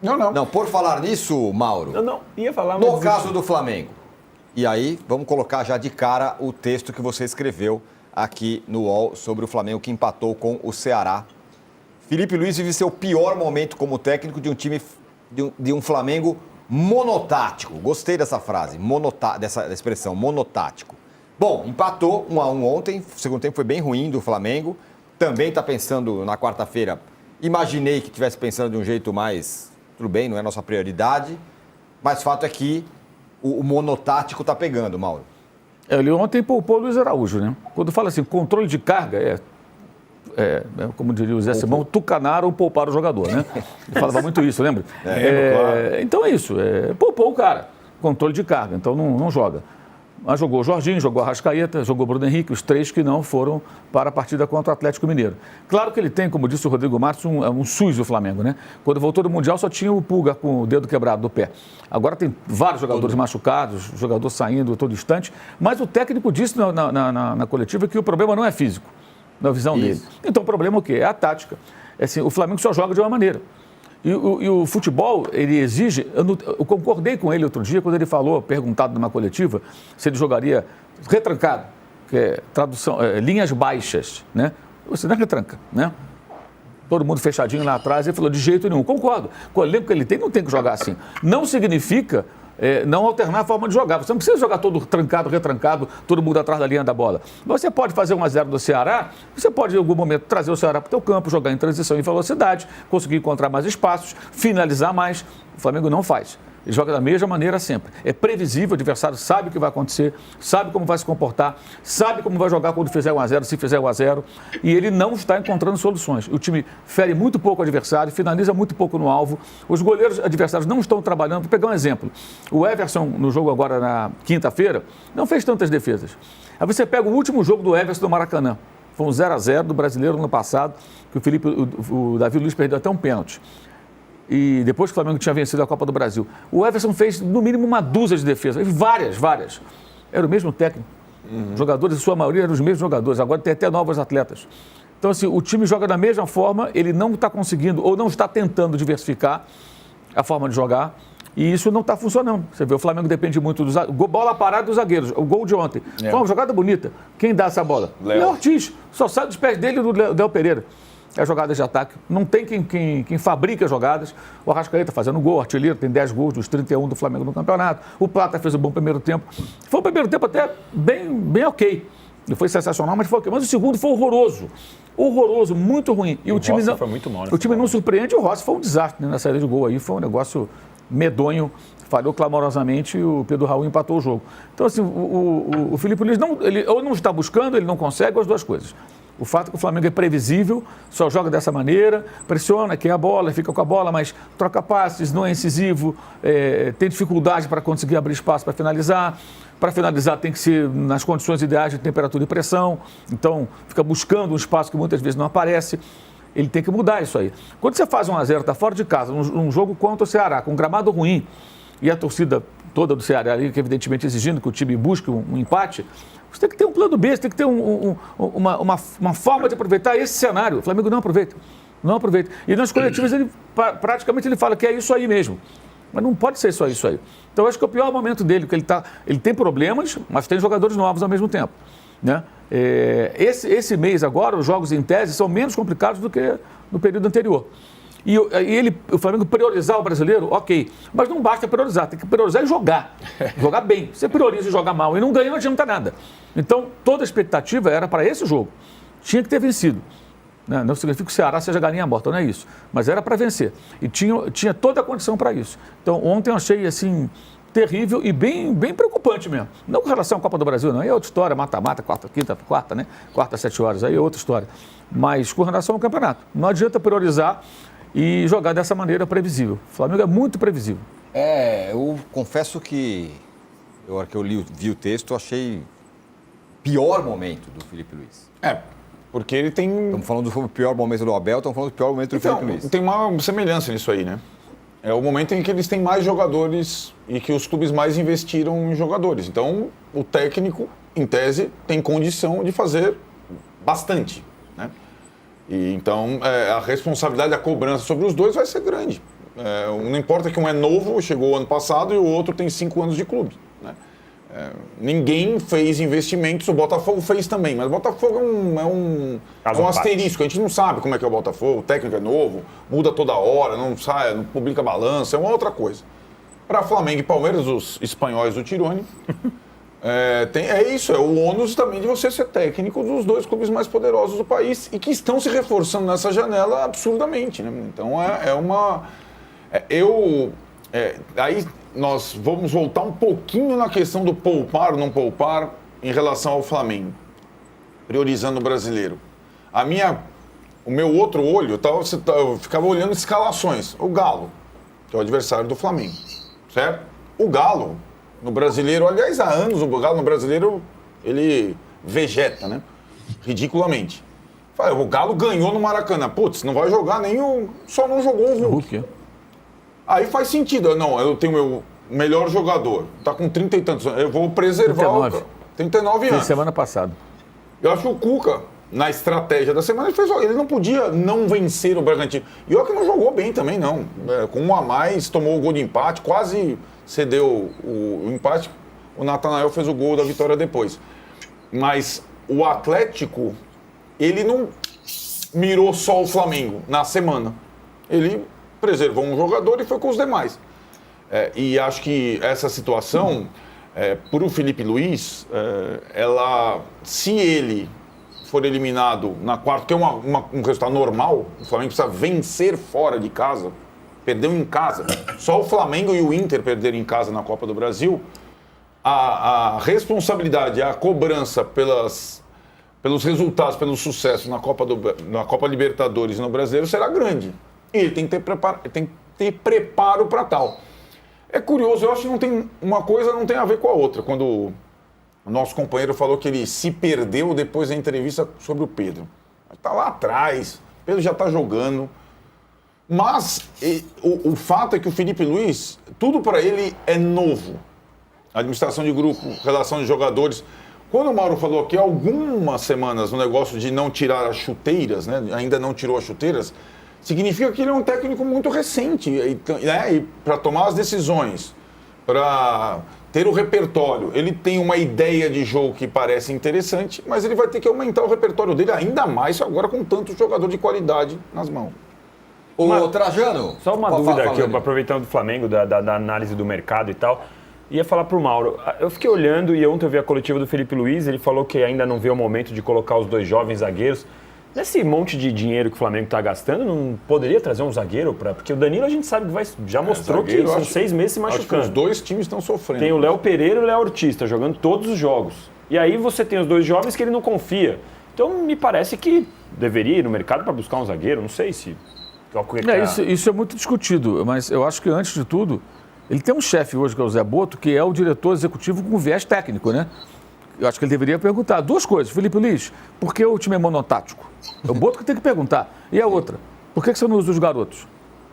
Não, por falar nisso, Mauro. Eu não ia falar, mas... No caso do Flamengo. E aí, vamos colocar já de cara o texto que você escreveu aqui no UOL sobre o Flamengo que empatou com o Ceará. Felipe Luiz vive seu pior momento como técnico de um time, de um Flamengo monotático. Gostei dessa frase, dessa expressão, monotático. Bom, empatou 1-1 ontem, o segundo tempo foi bem ruim do Flamengo. Também está pensando na quarta-feira, imaginei que estivesse pensando de um jeito mais, tudo bem, não é nossa prioridade, mas fato é que o monotático está pegando, Mauro. Ele ontem poupou o Luiz Araújo, né? Quando fala assim, controle de carga, como diria o Zé Simão, tucanar ou poupar o jogador, né? Ele falava muito isso, lembra? Claro. Então é isso, poupou o cara, controle de carga, então não joga. Mas jogou o Jorginho, jogou a Arrascaeta, jogou o Bruno Henrique, os três que não foram para a partida contra o Atlético Mineiro. Claro que ele tem, como disse o Rodrigo Marques, um SUS do Flamengo, né? Quando voltou do Mundial só tinha o Pulga com o dedo quebrado do pé. Agora tem vários jogadores machucados, jogador saindo a todo instante, mas o técnico disse na coletiva que o problema não é físico, na visão dele. Então o problema é o quê? É a tática. Assim, o Flamengo só joga de uma maneira. E o futebol, ele exige... Eu concordei com ele outro dia, quando ele falou, perguntado numa coletiva, se ele jogaria retrancado, que é tradução, linhas baixas, né? Você não é retranca, né? Todo mundo fechadinho lá atrás, ele falou, de jeito nenhum. Concordo. Com o elenco que ele tem, não tem que jogar assim. Não significa... não alternar a forma de jogar. Você não precisa jogar todo trancado, retrancado, todo mundo atrás da linha da bola. Você pode fazer 1-0 do Ceará, você pode em algum momento trazer o Ceará para o teu campo, jogar em transição em velocidade, conseguir encontrar mais espaços, finalizar mais. O Flamengo não faz. Ele joga da mesma maneira sempre. É previsível, o adversário sabe o que vai acontecer, sabe como vai se comportar, sabe como vai jogar quando fizer 1-0, se fizer 1-0, e ele não está encontrando soluções. O time fere muito pouco o adversário, finaliza muito pouco no alvo. Os goleiros adversários não estão trabalhando. Vou pegar um exemplo. O Everson, no jogo agora na quinta-feira, não fez tantas defesas. Aí você pega o último jogo do Everson do Maracanã. Foi um 0-0 do Brasileiro no ano passado, que o Davi Luiz perdeu até um pênalti. E depois que o Flamengo tinha vencido a Copa do Brasil. O Everson fez, no mínimo, uma dúzia de defesas. Várias. Era o mesmo técnico. Jogadores, em sua maioria, eram os mesmos jogadores. Agora tem até novos atletas. Então, assim, o time joga da mesma forma, ele não está conseguindo, ou não está tentando diversificar a forma de jogar. E isso não está funcionando. Você vê, o Flamengo depende muito dos bola parada dos zagueiros. O gol de ontem. Foi uma jogada bonita. Quem dá essa bola? Léo Ortiz. Só sai dos pés dele do Léo Pereira. É jogadas de ataque. Não tem quem fabrica jogadas. O Arrascaeta fazendo gol, artilheiro, tem 10 gols dos 31 do Flamengo no campeonato. O Plata fez um bom primeiro tempo. Foi um primeiro tempo até bem ok. Não foi sensacional, mas foi ok. Mas o segundo foi horroroso, muito ruim. E o time não, foi muito mal, né? O time não surpreende. O Rossi foi um desastre, né? Na saída de gol aí. Foi um negócio medonho. Falhou clamorosamente e o Pedro Raul empatou o jogo. Então, assim, o Felipe Luiz ele ou não está buscando, ele não consegue, ou as duas coisas. O fato é que o Flamengo é previsível, só joga dessa maneira, pressiona, quer a bola, fica com a bola, mas troca passes, não é incisivo, tem dificuldade para conseguir abrir espaço para finalizar. Para finalizar tem que ser nas condições ideais de temperatura e pressão, então fica buscando um espaço que muitas vezes não aparece. Ele tem que mudar isso aí. Quando você faz 1-0, está fora de casa, num jogo contra o Ceará, com um gramado ruim, e a torcida toda do Ceará ali, que evidentemente exigindo que o time busque um empate, você tem que ter um plano B, você tem que ter uma forma de aproveitar esse cenário. O Flamengo não aproveita. E nas coletivas, praticamente ele fala que é isso aí mesmo. Mas não pode ser só isso aí. Então, eu acho que é o pior momento dele, porque ele tem problemas, mas tem jogadores novos ao mesmo tempo. Né? Esse mês agora, os jogos em tese são menos complicados do que no período anterior. E o Flamengo priorizar o brasileiro, ok. Mas não basta priorizar, tem que priorizar e jogar. Jogar bem. Você prioriza e joga mal e não ganha, não adianta nada. Então, toda a expectativa era para esse jogo. Tinha que ter vencido. Não significa que o Ceará seja galinha morta, não é isso. Mas era para vencer. E tinha toda a condição para isso. Então, ontem eu achei, assim, terrível e bem preocupante mesmo. Não com relação à Copa do Brasil, não. Aí é outra história, mata-mata, quarta, né? Quarta, 7 horas, aí é outra história. Mas com relação ao campeonato. Não adianta priorizar e jogar dessa maneira previsível. O Flamengo é muito previsível. Eu confesso que, na hora que eu vi o texto, eu achei pior momento do Felipe Luiz. Porque ele tem... Estamos falando do pior momento do Abel, estamos falando do pior momento do Felipe Luiz. Tem uma semelhança nisso aí, né? É o momento em que eles têm mais jogadores e que os clubes mais investiram em jogadores. Então, o técnico, em tese, tem condição de fazer bastante, né? E então, a responsabilidade da cobrança sobre os dois vai ser grande. Não importa que um é novo, chegou ano passado, e o outro tem 5 anos de clube. Né? Ninguém fez investimentos, o Botafogo fez também, mas o Botafogo é um asterisco, a gente não sabe como é que é o Botafogo, o técnico é novo, muda toda hora, não sai, não publica balanço, é uma outra coisa. Para Flamengo e Palmeiras, os espanhóis do Tirone, é o ônus também de você ser técnico dos 2 clubes mais poderosos do país e que estão se reforçando nessa janela absurdamente. Né? Então aí nós vamos voltar um pouquinho na questão do poupar ou não poupar em relação ao Flamengo, priorizando o brasileiro. O meu outro olho, eu ficava olhando escalações. O Galo, que é o adversário do Flamengo, certo? O Galo, no brasileiro, aliás, há anos o Galo no brasileiro, ele vegeta, né? Ridiculamente. O Galo ganhou no Maracanã. Putz, não vai jogar só não jogou o Hulk. Aí faz sentido. Não, eu tenho meu melhor jogador. Tá com 30 e tantos anos. Eu vou preservar 39 anos. Semana passada. Eu acho que o Cuca, na estratégia da semana, ele não podia não vencer o Bragantino. E olha que não jogou bem também, não. Com 1 a mais, tomou o gol de empate, quase cedeu o empate. O Natanael fez o gol da vitória depois. Mas o Atlético, ele não mirou só o Flamengo na semana. Ele preservou um jogador e foi com os demais. E acho que essa situação, para o Felipe Luiz, se ele for eliminado na quarta, que é um resultado normal, o Flamengo precisa vencer fora de casa, perdeu em casa. Só o Flamengo e o Inter perderam em casa na Copa do Brasil. A responsabilidade, a cobrança pelos resultados, pelo sucesso na Copa Libertadores e no Brasileiro será grande. E ele tem que ter preparo para tal. É curioso, eu acho que uma coisa não tem a ver com a outra. Quando o nosso companheiro falou que ele se perdeu depois da entrevista sobre o Pedro. Está lá atrás, o Pedro já está jogando. Mas o fato é que o Felipe Luiz, tudo para ele é novo. Administração de grupo, relação de jogadores. Quando o Mauro falou aqui, há algumas semanas, no negócio de não tirar as chuteiras, né? Ainda não tirou as chuteiras, significa que ele é um técnico muito recente, né? E para tomar as decisões, para ter o repertório, ele tem uma ideia de jogo que parece interessante, mas ele vai ter que aumentar o repertório dele ainda mais agora com tanto jogador de qualidade nas mãos. Trajano. Só uma dúvida aqui, aproveitando do Flamengo, da análise do mercado e tal. Ia falar para o Mauro, eu fiquei olhando e ontem eu vi a coletiva do Felipe Luiz, ele falou que ainda não vê o momento de colocar os 2 jovens zagueiros. Nesse monte de dinheiro que o Flamengo está gastando, não poderia trazer um zagueiro? Porque o Danilo a gente sabe que já mostrou que são 6 meses se machucando. Acho que os 2 times estão sofrendo. Tem o Léo Pereira e o Léo Ortiz, tá jogando todos os jogos. E aí você tem os 2 jovens que ele não confia. Então me parece que deveria ir no mercado para buscar um zagueiro, não sei se... Isso é muito discutido, mas eu acho que antes de tudo, ele tem um chefe hoje que é o Zé Boto, que é o diretor executivo com viés técnico, né? Eu acho que ele deveria perguntar 2 coisas. Felipe Luiz, por que o time é monotático? É o Boto que tem que perguntar. E a outra, por que você não usa os garotos?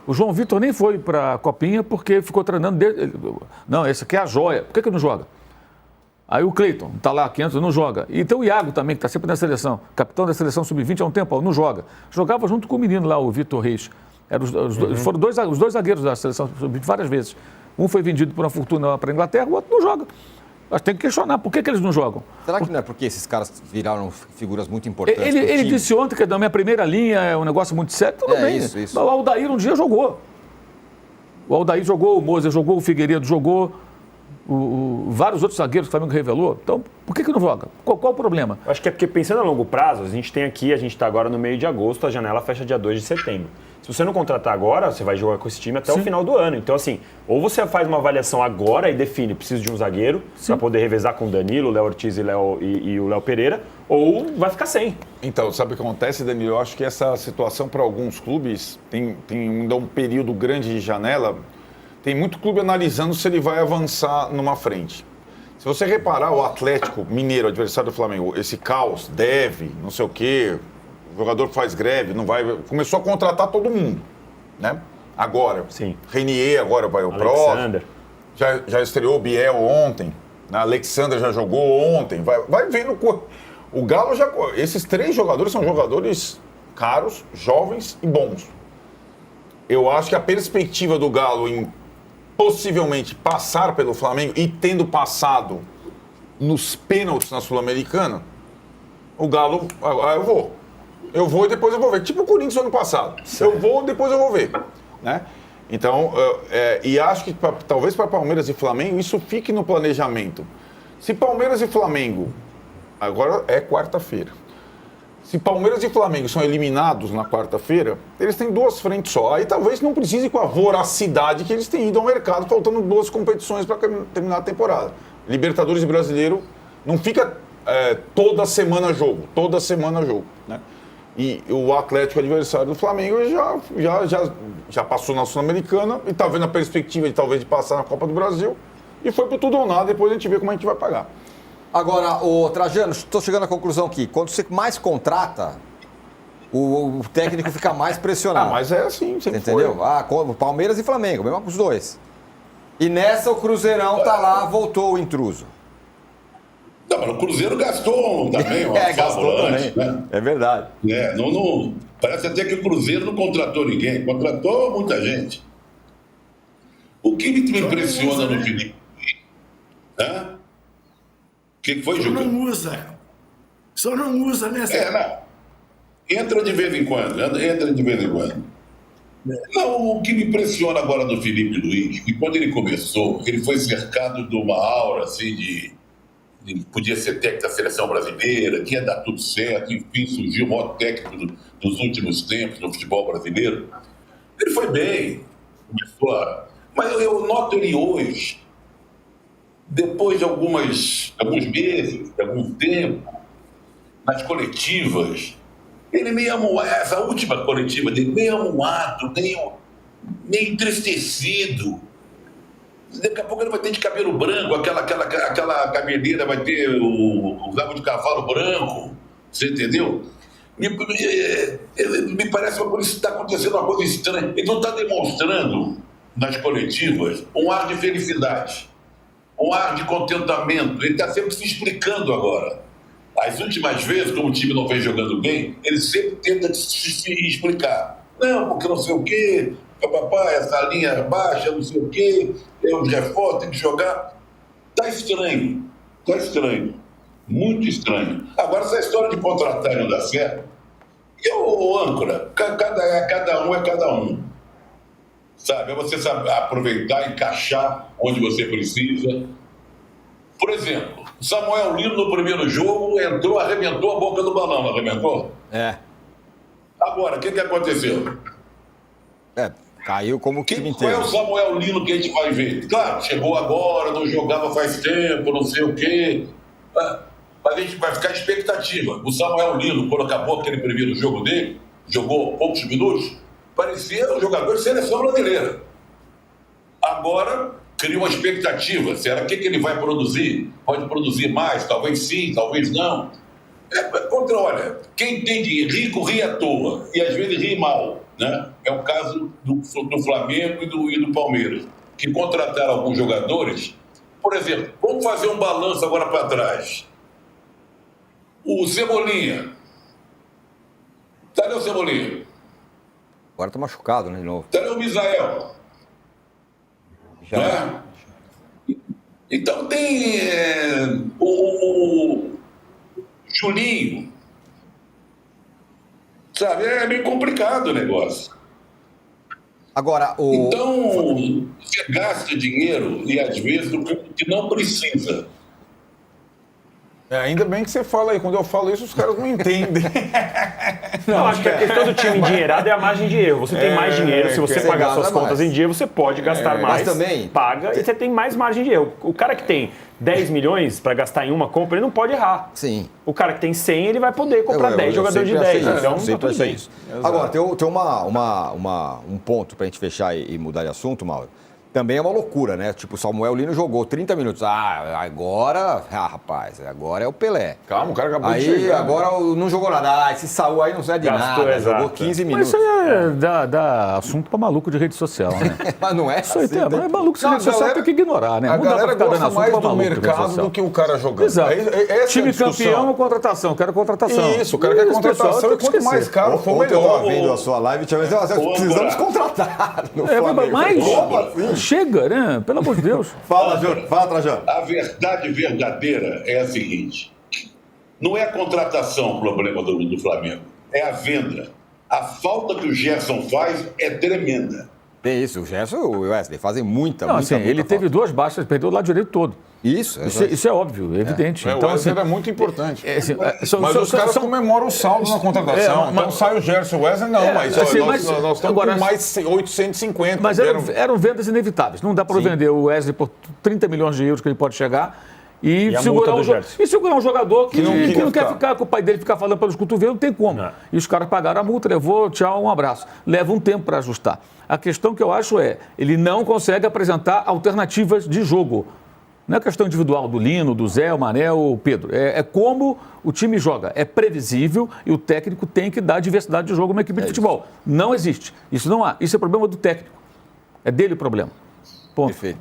O João Vitor nem foi para a Copinha porque ficou treinando dele. Não, esse aqui é a joia. Por que não joga? Aí o Cleiton está lá há 500 não joga. E tem o Iago também, que está sempre na seleção. Capitão da seleção sub-20 há um tempo, não joga. Jogava junto com o menino lá, o Vitor Reis. Foram os dois zagueiros da seleção sub-20 várias vezes. Um foi vendido por uma fortuna para a Inglaterra, o outro não joga. Mas tem que questionar, por que eles não jogam? Será que não é porque esses caras viraram figuras muito importantes? Ele disse ontem que na minha primeira linha é um negócio muito sério, tudo bem. Isso. O Aldair um dia jogou. O Aldair jogou, o Moser jogou, o Figueiredo jogou, vários outros zagueiros que o Flamengo revelou. Então, por que não joga? Qual o problema? Eu acho que é porque, pensando a longo prazo, a gente está agora no meio de agosto, a janela fecha dia 2 de setembro. Se você não contratar agora, você vai jogar com esse time até o final do ano. Então, assim, ou você faz uma avaliação agora e define, preciso de um zagueiro para poder revezar com o Danilo, o Léo Ortiz e o Léo Pereira, ou vai ficar sem. Então, sabe o que acontece, Danilo? Eu acho que essa situação para alguns clubes tem ainda um período grande de janela. Tem muito clube analisando se ele vai avançar numa frente. Se você reparar, o Atlético Mineiro, adversário do Flamengo, esse caos, deve, não sei o quê, o jogador faz greve, não vai... Começou a contratar todo mundo, né? Agora, sim. Renier agora vai o próximo. Já estreou o Biel ontem, né? Alexander já jogou ontem. Vai vendo... O Galo já... Esses 3 jogadores são jogadores caros, jovens e bons. eu acho que a perspectiva do Galo em possivelmente passar pelo Flamengo e tendo passado nos pênaltis na Sul-Americana, o Galo, eu vou e depois eu vou ver. Tipo o Corinthians ano passado. Eu vou, depois eu vou ver. Né? Então, e acho que talvez para Palmeiras e Flamengo isso fique no planejamento. Se Palmeiras e Flamengo, agora é quarta-feira, se Palmeiras e Flamengo são eliminados na quarta-feira, eles têm 2 frentes só. Aí talvez não precise com a voracidade que eles têm ido ao mercado, faltando 2 competições para terminar a temporada. Libertadores e Brasileiro não fica toda semana jogo, né? E o Atlético adversário do Flamengo já passou na Sul-Americana e está vendo a perspectiva de talvez de passar na Copa do Brasil e foi por tudo ou nada, depois a gente vê como a gente vai pagar. Agora, Trajano, estou chegando à conclusão aqui. Quando você mais contrata, o técnico fica mais pressionado. Mas é assim, sempre entendeu? foi. Palmeiras e Flamengo, mesmo com os 2. E nessa o Cruzeirão tá lá, voltou o intruso. Não, mas o Cruzeiro gastou também. Gastou também. Né? É verdade. Parece até que o Cruzeiro não contratou ninguém. Contratou muita gente. O que me impressiona no Felipe? O que foi, Juca? Só não usa nessa... Entra de vez em quando. Não, o que me impressiona agora do Felipe Luiz, que quando ele começou, ele foi cercado de uma aura assim de podia ser técnico da seleção brasileira, que ia dar tudo certo, enfim, surgiu o maior técnico dos últimos tempos no futebol brasileiro. Ele foi bem, mas eu noto ele hoje, depois de alguns meses, de algum tempo, nas coletivas, ele meio amuado, essa última coletiva dele, meio amuado, meio entristecido. Daqui a pouco ele vai ter de cabelo branco, aquela cabeleira vai ter o rabo de cavalo branco, você entendeu? Me parece que está acontecendo uma coisa estranha. Ele não está demonstrando nas coletivas um ar de felicidade, um ar de contentamento. Ele está sempre se explicando agora. As últimas vezes, como o time não vem jogando bem, ele sempre tenta se explicar. Não, porque não sei o quê, papai, essa linha baixa, não sei o quê, os reforços, tem que jogar. Tá estranho, muito estranho. Agora, essa história de contratar não dá certo, o âncora, cada um é cada um. Sabe, é você saber aproveitar, encaixar onde você precisa. Por exemplo, Samuel Lino no primeiro jogo entrou, arrebentou a boca do balão, não arrebentou? Agora, o que aconteceu? Caiu como o time Qual inteiro. é o Samuel Lino que a gente vai ver? Claro, chegou agora, não jogava faz tempo, não sei o quê. Mas a gente vai ficar expectativa. O Samuel Lino, quando acabou aquele primeiro jogo dele, jogou poucos minutos, parecia um jogador de seleção brasileira. Agora, cria uma expectativa. Será que ele vai produzir? Pode produzir mais? Talvez sim, talvez não. Olha, quem tem dinheiro, rico ri à toa. E às vezes ri mal. Né? É o caso do Flamengo e do Palmeiras, que contrataram alguns jogadores. Por exemplo, vamos fazer um balanço agora para trás. O Cebolinha. Cadê o Cebolinha? Agora tá machucado, né, de novo. Cadê o Misael? Né? Então tem o Julinho. Sabe, é meio complicado o negócio. Agora, Então, você gasta dinheiro e às vezes o que não precisa. Ainda bem que você fala aí. Quando eu falo isso, os caras não entendem. Não, acho que a questão do time endinheirado é a margem de erro. Você tem mais dinheiro, se você pagar suas contas em dia, você pode gastar mais. Mas também paga e você tem mais margem de erro. O cara que tem 10 milhões para gastar em uma compra, ele não pode errar. Sim. O cara que tem 100, ele vai poder comprar 10 jogadores de 10. Então, tá tudo bem. Agora, tem um ponto para a gente fechar e mudar de assunto, Mauro. também é uma loucura, né? Tipo, o Samuel Lino jogou 30 minutos. Agora é o Pelé. Calma, o cara acabou de Aí, chegar. agora não jogou nada. Esse Saúl aí não serve de Gastou, nada. exato. Jogou 15 Mas minutos. isso aí dá assunto para maluco de rede social, né? Mas não é Isso aí assim, tem, mas maluco de Não, rede social galera- tem que ignorar, né? A Não dá pra galera ficar dando gosta assunto mais pra do maluco de rede mercado social. do que o cara jogando. Exato. Essa é a Time discussão. campeão ou contratação? Quero contratação. Isso, o cara quer Isso, pessoal, contratação tem e que quanto mais esquecer. caro for Ontem eu melhor. estava vendo a sua live e tinha precisamos contratar no Flamengo. Mas Como assim? chega, né? Pelo amor de Deus. Fala, Júnior. Fala, Trajano. A verdade verdadeira é a seguinte: não é a contratação o problema do Flamengo, é a venda. A falta que o Gerson faz é tremenda. Tem isso, o Gerson e o Wesley fazem muita, Não, muita, assim, muita ele teve falta. 2 baixas, perdeu o lado direito todo. Isso, Isso é óbvio, é evidente. O Então, Wesley assim, era muito importante. são- Mas são- os caras são- comemoram o saldo na contratação. Então sai o Gerson, o Wesley não, mas, assim, nós mas estamos agora- com mais 850. Mas eram vendas inevitáveis. Não dá para vender o Wesley por 30 milhões de euros que ele pode chegar e a segurar, multa do Gerson? e segurar um jogador que não queria quer ficar. ficar com o pai dele ficar falando pelos cotovelos, não tem como. Não. E os caras pagaram a multa, levou, tchau, um abraço. Leva um tempo para ajustar. A questão que eu acho ele não consegue apresentar alternativas de jogo. Não é questão individual do Lino, do Zé, o Mané, o Pedro. É como o time joga. É previsível e o técnico tem que dar diversidade de jogo a uma equipe de futebol. Não existe. Isso não há. Isso é problema do técnico. É dele o problema. Ponto. Perfeito.